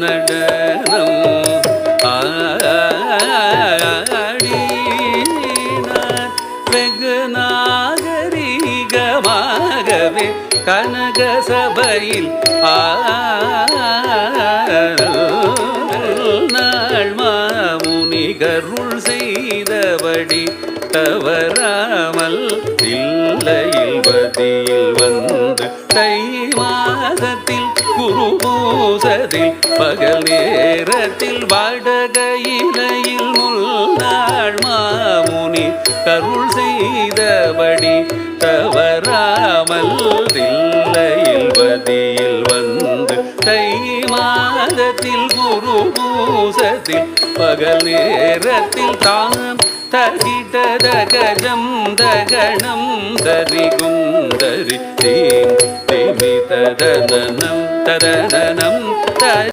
நடனம் ஆடினார் வெகு நாகரிகமாகவே கனக சபையில் நாள் மாமுனிகருள் செய்தபடி தவறாமல் தில்லையில் பதியில் வந்து தை மாதத்தில் குரு பூசத்தில் பகல் நேரத்தில் வடகையிலையில் முன்னாள் மாமுனி கருள் செய்தபடி தவறாமல் தில்லையில் பதியில் வந்து தை மாதத்தில் குரு பூசத்தில் பகல் நேரத்தில் தான் தகிட தகஜம் தகணம் தரிகும் தரி தீம் திமி ததனம் ததனம்